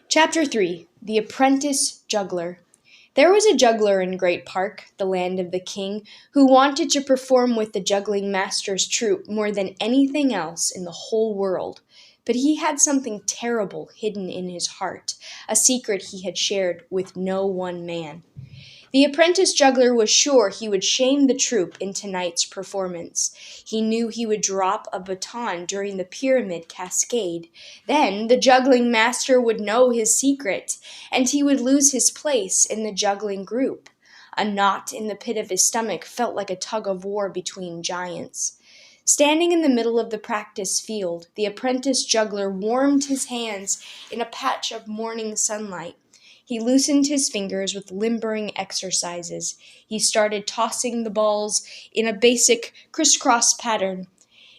Chapter 3 The Apprentice Juggler. There was a juggler in Great Park, the land of the king, who wanted to perform with the juggling master's troupe more than anything else in the whole world. But he had something terrible hidden in his heart, a secret he had shared with no one man. The apprentice juggler was sure he would shame the troupe in tonight's performance. He knew he would drop a baton during the pyramid cascade. Then the juggling master would know his secret, and he would lose his place in the juggling group. A knot in the pit of his stomach felt like a tug of war between giants. Standing in the middle of the practice field, the apprentice juggler warmed his hands in a patch of morning sunlight. He loosened his fingers with limbering exercises. He started tossing the balls in a basic crisscross pattern.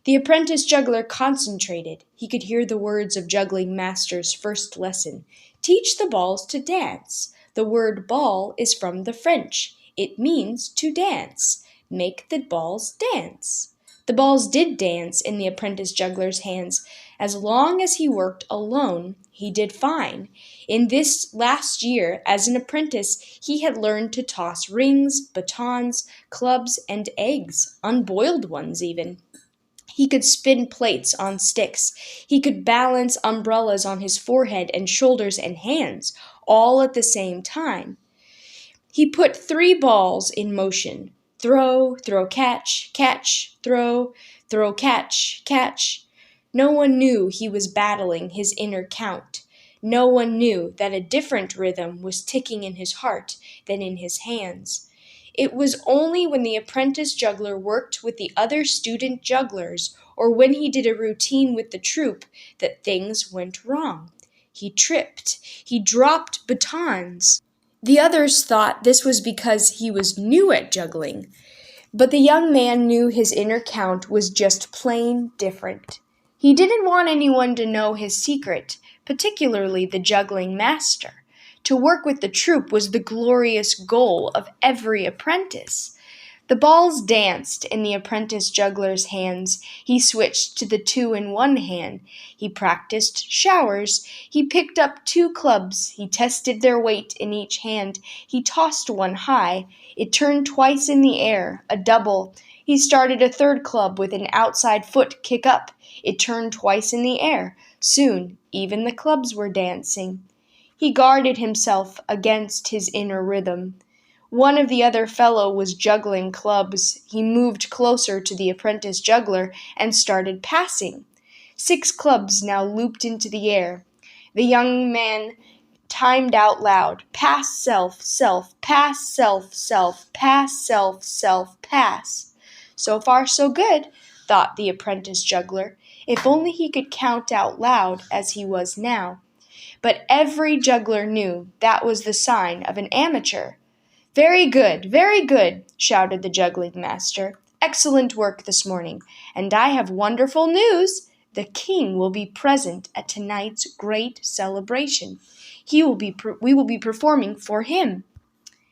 The apprentice juggler concentrated. He could hear the words of Juggling Master's first lesson. Teach the balls to dance. The word ball is from the French. It means to dance. Make the balls dance. The balls did dance in the apprentice juggler's hands. As long as he worked alone, he did fine. In this last year, as an apprentice, he had learned to toss rings, batons, clubs, and eggs, unboiled ones even. He could spin plates on sticks. He could balance umbrellas on his forehead and shoulders and hands, all at the same time. He put 3 balls in motion. Throw, throw, catch, catch, throw, catch, catch. No one knew he was battling his inner count. No one knew that a different rhythm was ticking in his heart than in his hands. It was only when the apprentice juggler worked with the other student jugglers or when he did a routine with the troupe that things went wrong. He tripped. He dropped batons. The others thought this was because he was new at juggling, but the young man knew his inner count was just plain different. He didn't want anyone to know his secret, particularly the juggling master. To work with the troupe was the glorious goal of every apprentice. The balls danced in the apprentice juggler's hands. He switched to the 2 in one hand. He practiced showers. He picked up 2 clubs. He tested their weight in each hand. He tossed one high. It turned twice in the air, a double. He started a 3rd club with an outside foot kick up. It turned twice in the air. Soon, even the clubs were dancing. He guarded himself against his inner rhythm. One of the other fellow was juggling clubs. He moved closer to the apprentice juggler and started passing. 6 clubs now looped into the air. The young man timed out loud. Pass, self, self, pass, self, self, pass, self, self, pass. So far, so good, thought the apprentice juggler. If only he could count out loud as he was now. But every juggler knew that was the sign of an amateur. Very good, shouted the juggling master. Excellent work this morning, and I have wonderful news. The king will be present at tonight's great celebration. We will be performing for him.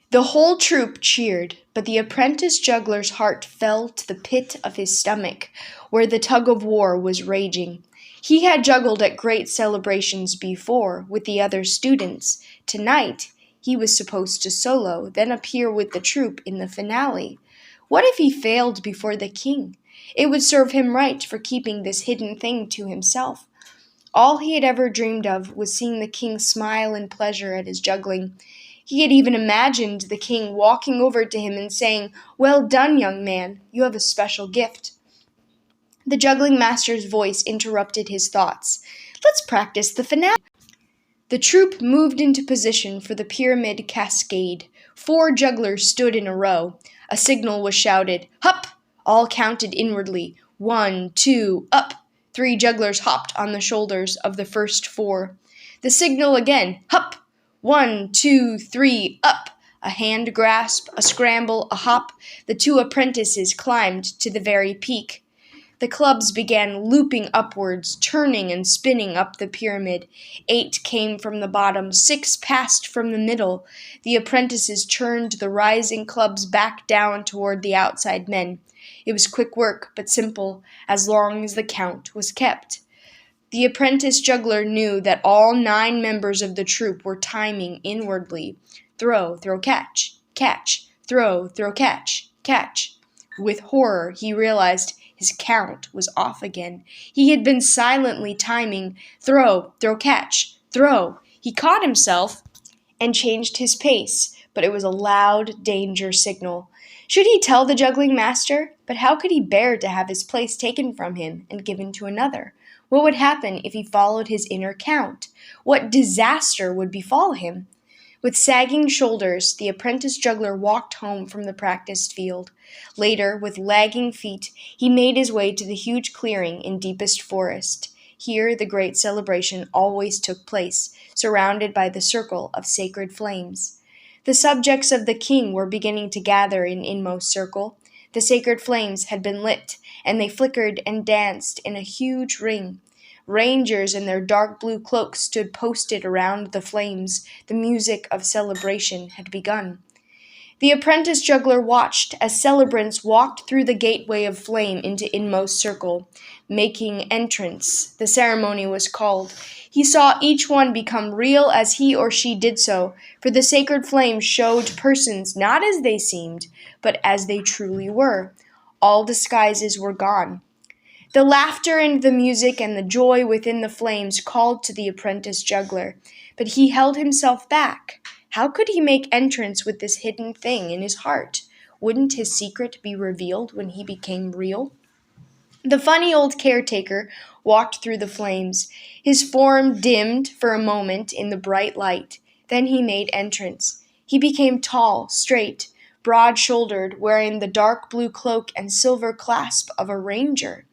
The whole troupe cheered, but the apprentice juggler's heart fell to the pit of his stomach, where the tug of war was raging. He had juggled at great celebrations before with the other students. Tonight, he was supposed to solo, then appear with the troupe in the finale. What if he failed before the king? It would serve him right for keeping this hidden thing to himself. All he had ever dreamed of was seeing the king smile in pleasure at his juggling. He had even imagined the king walking over to him and saying, "Well done, young man, you have a special gift." The juggling master's voice interrupted his thoughts. Let's practice the finale. The troupe moved into position for the pyramid cascade. 4 jugglers stood in a row. A signal was shouted. Hup! All counted inwardly. 1, 2, up! 3 jugglers hopped on the shoulders of the first 4. The signal again. Hup! 1, 2, 3, up! A hand grasp, a scramble, a hop. The 2 apprentices climbed to the very peak. The clubs began looping upwards, turning and spinning up the pyramid. 8 came from the bottom, 6 passed from the middle. The apprentices turned the rising clubs back down toward the outside men. It was quick work, but simple, as long as the count was kept. The apprentice juggler knew that all 9 members of the troupe were timing inwardly. Throw, throw, catch, catch, throw, throw, catch, catch. With horror, he realized his count was off again. He had been silently timing throw, throw, catch, throw. He caught himself and changed his pace, but it was a loud danger signal. Should he tell the juggling master? But how could he bear to have his place taken from him and given to another? What would happen if he followed his inner count? What disaster would befall him? With sagging shoulders, the apprentice juggler walked home from the practiced field. Later, with lagging feet, he made his way to the huge clearing in deepest forest. Here the great celebration always took place, surrounded by the circle of sacred flames. The subjects of the king were beginning to gather in inmost circle. The sacred flames had been lit, and they flickered and danced in a huge ring. Rangers in their dark blue cloaks stood posted around the flames. The music of celebration had begun. The apprentice juggler watched as celebrants walked through the gateway of flame into inmost circle, making entrance. The ceremony was called. He saw each one become real as he or she did so, for the sacred flame showed persons not as they seemed, but as they truly were. All disguises were gone. The laughter and the music and the joy within the flames called to the apprentice juggler, but he held himself back. How could he make entrance with this hidden thing in his heart? Wouldn't his secret be revealed when he became real? The funny old caretaker walked through the flames. His form dimmed for a moment in the bright light. Then he made entrance. He became tall, straight, broad-shouldered, wearing the dark blue cloak and silver clasp of a ranger.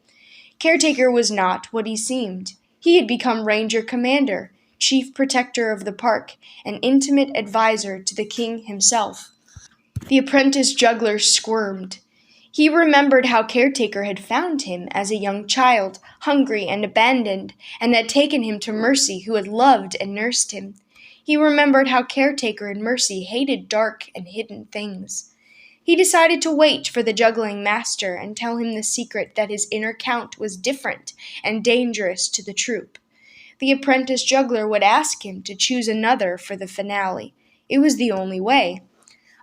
Caretaker was not what he seemed. He had become Ranger Commander, Chief Protector of the park, and intimate advisor to the king himself. The apprentice juggler squirmed. He remembered how Caretaker had found him as a young child, hungry and abandoned, and had taken him to Mercy, who had loved and nursed him. He remembered how Caretaker and Mercy hated dark and hidden things. He decided to wait for the juggling master and tell him the secret that his inner count was different and dangerous to the troupe. The apprentice juggler would ask him to choose another for the finale. It was the only way.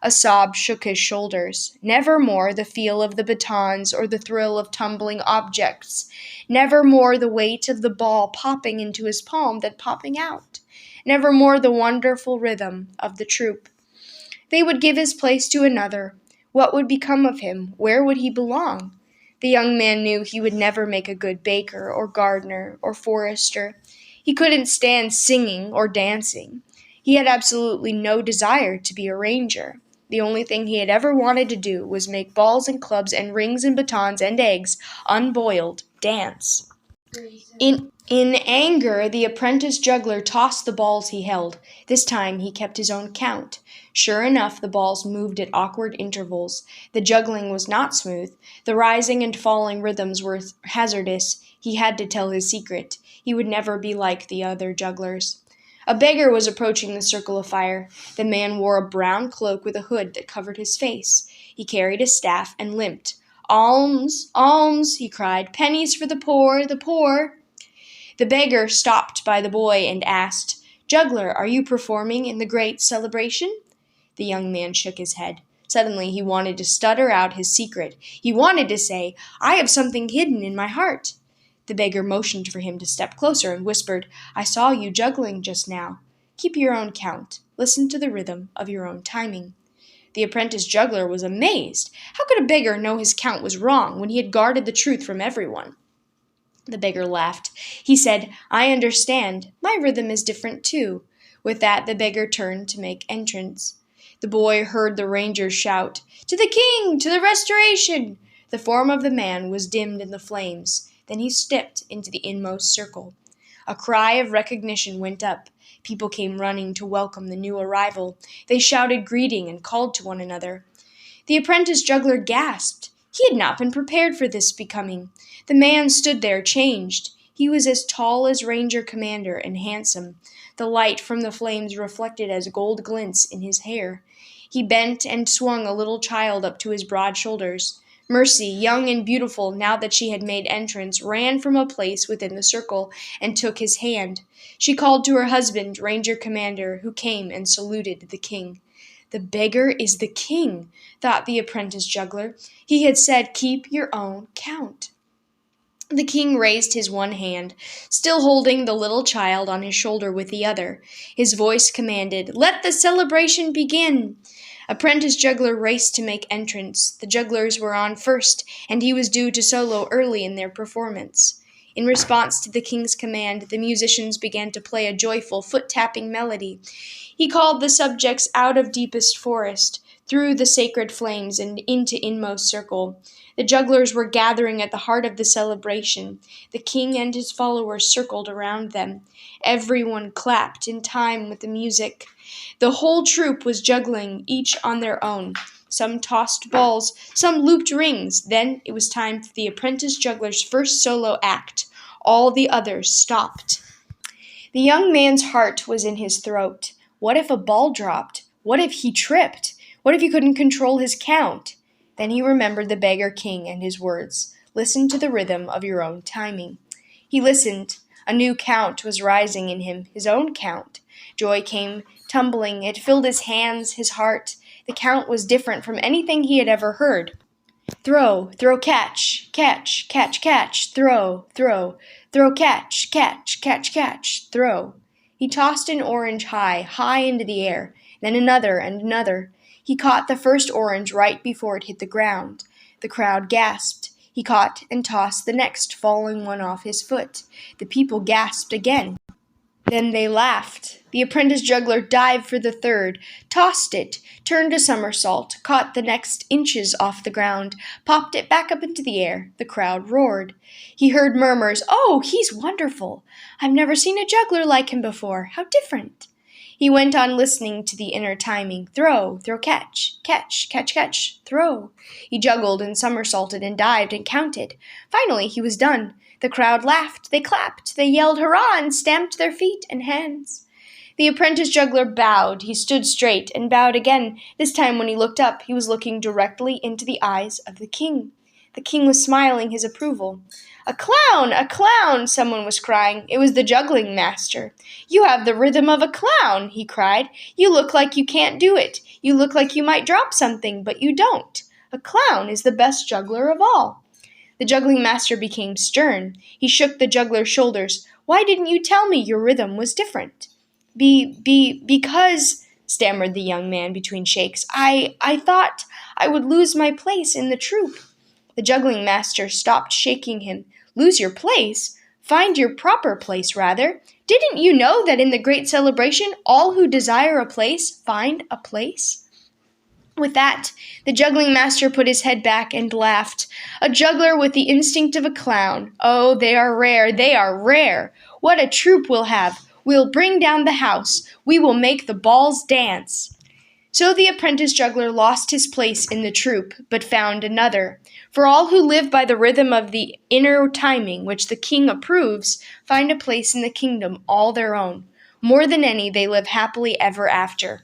A sob shook his shoulders. Never more the feel of the batons or the thrill of tumbling objects. Never more the weight of the ball popping into his palm then popping out. Never more the wonderful rhythm of the troupe. They would give his place to another. What would become of him? Where would he belong? The young man knew he would never make a good baker or gardener or forester. He couldn't stand singing or dancing. He had absolutely no desire to be a ranger. The only thing he had ever wanted to do was make balls and clubs and rings and batons and eggs, unboiled, dance. In anger, the apprentice juggler tossed the balls he held. This time he kept his own count. Sure enough, the balls moved at awkward intervals. The juggling was not smooth. The rising and falling rhythms were hazardous. He had to tell his secret. He would never be like the other jugglers. A beggar was approaching the circle of fire. The man wore a brown cloak with a hood that covered his face. He carried a staff and limped. "Alms, alms," he cried. "Pennies for the poor, the poor." The beggar stopped by the boy and asked, "Juggler, are you performing in the great celebration?" The young man shook his head. Suddenly he wanted to stutter out his secret. He wanted to say, "I have something hidden in my heart." The beggar motioned for him to step closer and whispered, "I saw you juggling just now. Keep your own count. Listen to the rhythm of your own timing." The apprentice juggler was amazed. How could a beggar know his count was wrong when he had guarded the truth from everyone? The beggar laughed. He said, "I understand. My rhythm is different too." With that, the beggar turned to make entrance. The boy heard the rangers shout, "To the king! To the restoration!" The form of the man was dimmed in the flames. Then he stepped into the inmost circle. A cry of recognition went up. People came running to welcome the new arrival. They shouted greeting and called to one another. The apprentice juggler gasped. He had not been prepared for this becoming. The man stood there changed. He was as tall as Ranger Commander and handsome. The light from the flames reflected as gold glints in his hair. He bent and swung a little child up to his broad shoulders. Mercy, young and beautiful now that she had made entrance, ran from a place within the circle and took his hand. She called to her husband, Ranger Commander, who came and saluted the king. The beggar is the king, thought the apprentice juggler. He had said, keep your own count. The king raised his one hand, still holding the little child on his shoulder with the other. His voice commanded, let the celebration begin. Apprentice juggler raced to make entrance. The jugglers were on first, and he was due to solo early in their performance. In response to the king's command, the musicians began to play a joyful, foot-tapping melody. He called the subjects out of deepest forest, through the sacred flames and into inmost circle. The jugglers were gathering at the heart of the celebration. The king and his followers circled around them. Everyone clapped in time with the music. The whole troupe was juggling, each on their own. Some tossed balls, some looped rings. Then it was time for the apprentice juggler's first solo act. All the others stopped. The young man's heart was in his throat. What if a ball dropped? What if he tripped? What if he couldn't control his count? Then he remembered the beggar king and his words. Listen to the rhythm of your own timing. He listened. A new count was rising in him, his own count. Joy came tumbling. It filled his hands, his heart. The count was different from anything he had ever heard. Throw, throw, catch, catch, catch, catch, throw, throw, throw, catch, catch, catch, catch, throw. He tossed an orange high, high into the air, then another and another. He caught the first orange right before it hit the ground. The crowd gasped. He caught and tossed the next, falling one off his foot. The people gasped again. Then they laughed. The apprentice juggler dived for the third, tossed it, turned a somersault, caught the next inches off the ground, popped it back up into the air. The crowd roared. He heard murmurs, "Oh, he's wonderful! I've never seen a juggler like him before. How different!" He went on listening to the inner timing. Throw, throw, catch, catch, catch, catch, throw. He juggled and somersaulted and dived and counted. Finally, he was done. The crowd laughed, they clapped, they yelled hurrah and stamped their feet and hands. The apprentice juggler bowed. He stood straight and bowed again. This time when he looked up, he was looking directly into the eyes of the king. The king was smiling his approval. A clown, someone was crying. It was the juggling master. You have the rhythm of a clown, he cried. You look like you can't do it. You look like you might drop something, but you don't. A clown is the best juggler of all. The juggling master became stern. He shook the juggler's shoulders. Why didn't you tell me your rhythm was different? Because, stammered the young man between shakes, I thought I would lose my place in the troupe. The juggling master stopped shaking him. Lose your place? Find your proper place, rather. Didn't you know that in the great celebration, all who desire a place find a place? With that, the juggling master put his head back and laughed. A juggler with the instinct of a clown. Oh, they are rare, they are rare. What a troupe we'll have. We'll bring down the house. We will make the balls dance. So the apprentice juggler lost his place in the troupe, but found another. For all who live by the rhythm of the inner timing which the king approves, find a place in the kingdom all their own. More than any, they live happily ever after.